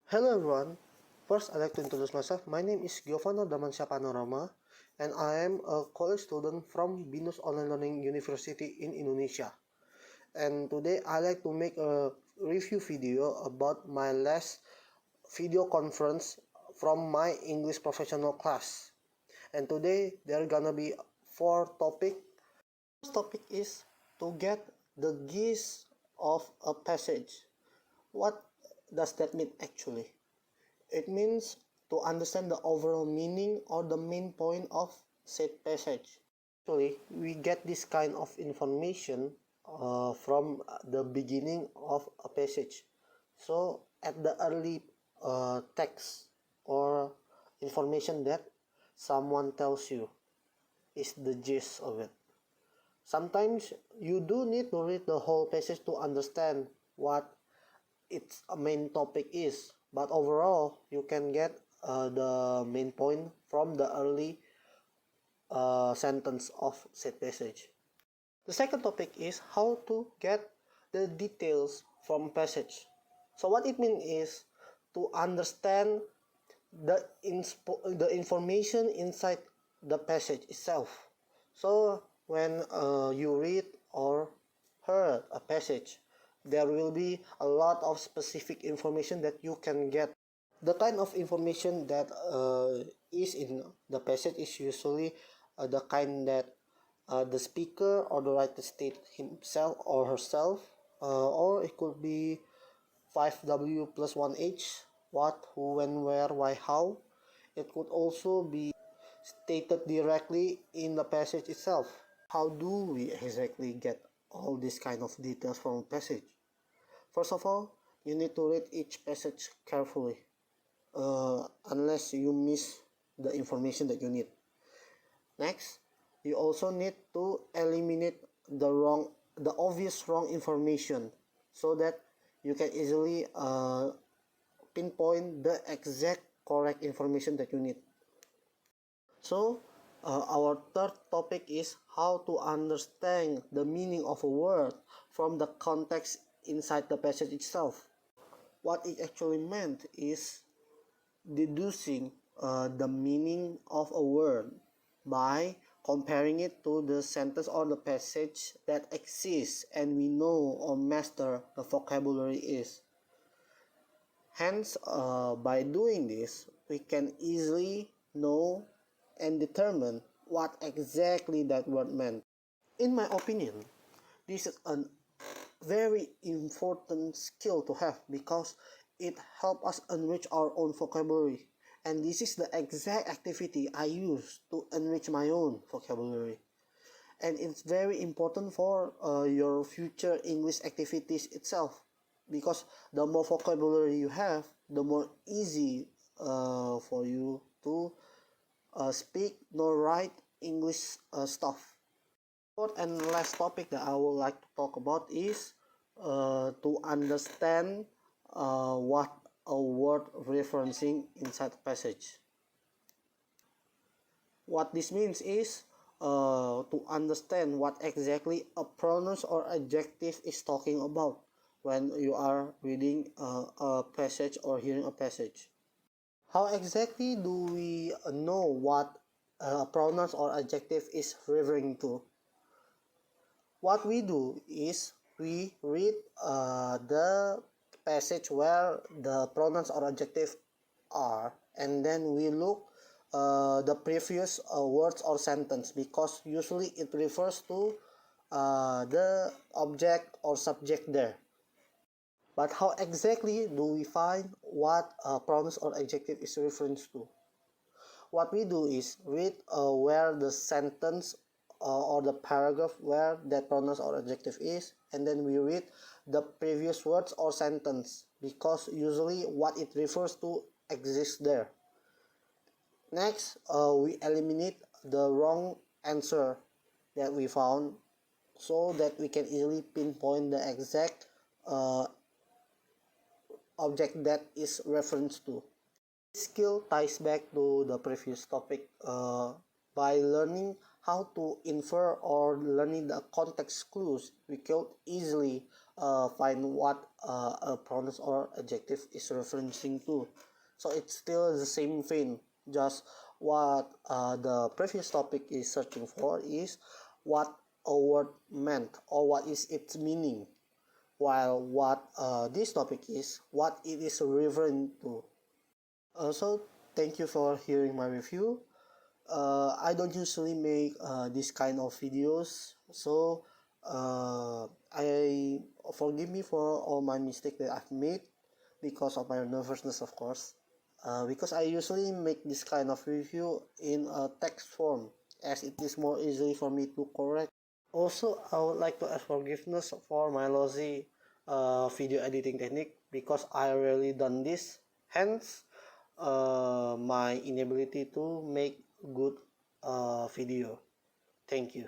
Hello everyone. First, I'd like to introduce myself. My name is Giovanna Damansya Panorama, and I am a college student from Binus Online Learning University in Indonesia. And today, I'd like to make a review video about my last video conference from my English professional class. And today, there are gonna be four topics. First topic is to get the gist of a passage. What does that mean actually? It means to understand the overall meaning or the main point of said passage. Actually, we get this kind of information from the beginning of a passage. So, at the early text or information that someone tells you is the gist of it. Sometimes you do need to read the whole passage to understand what its main topic is, but overall you can get the main point from the early sentence of said passage. The second topic is how to get the details from passage. So what it means is to understand the information inside the passage itself. So when you read or heard a passage, there will be a lot of specific information that you can get. The kind of information that is in the passage is usually the kind that the speaker or the writer state himself or herself, or it could be 5W plus 1H, what, who, when, where, why, how. It could also be stated directly in the passage itself. How do we exactly get all these kind of details from a passage? First of all, you need to read each passage carefully, unless you miss the information that you need. Next, you also need to eliminate the obvious wrong information, so that you can easily pinpoint the exact correct information that you need. So, our third topic is how to understand the meaning of a word from the context inside the passage itself. What it actually meant is deducing the meaning of a word by comparing it to the sentence or the passage that exists and we know or master the vocabulary is. Hence, by doing this, we can easily know and determine what exactly that word meant. In my opinion, this is a very important skill to have because it helps us enrich our own vocabulary, and this is the exact activity I use to enrich my own vocabulary. And it's very important for your future English activities itself, because the more vocabulary you have, the more easy for you to speak nor write English stuff. Fourth and last topic that I would like to talk about is to understand what a word referencing inside the passage. What this means is to understand what exactly a pronoun or adjective is talking about when you are reading a passage or hearing a passage. How exactly do we know what a pronoun or adjective is referring to? What we do is we read the passage where the pronouns or adjective are, and then we look the previous words or sentence, because usually it refers to the object or subject there. But how exactly do we find what pronouns or adjective is referring to? What we do is read where the sentence or the paragraph where that pronoun or adjective is, and then we read the previous words or sentence, because usually what it refers to exists there. Next, we eliminate the wrong answer that we found, so that we can easily pinpoint the exact object that is referenced to. This skill ties back to the previous topic. By learning how to infer or learning the context clues, we could easily find what a pronoun or adjective is referencing to. So it's still the same thing, just what the previous topic is searching for is what a word meant or what is its meaning, while what this topic is what it is referring to. So thank you for hearing my review. I don't usually make this kind of videos, so I forgive me for all my mistakes that I've made because of my nervousness, of course. Because I usually make this kind of review in a text form, as it is more easy for me to correct. Also, I would like to ask forgiveness for my lousy video editing technique because I rarely done this. Hence, my inability to make good video. Thank you.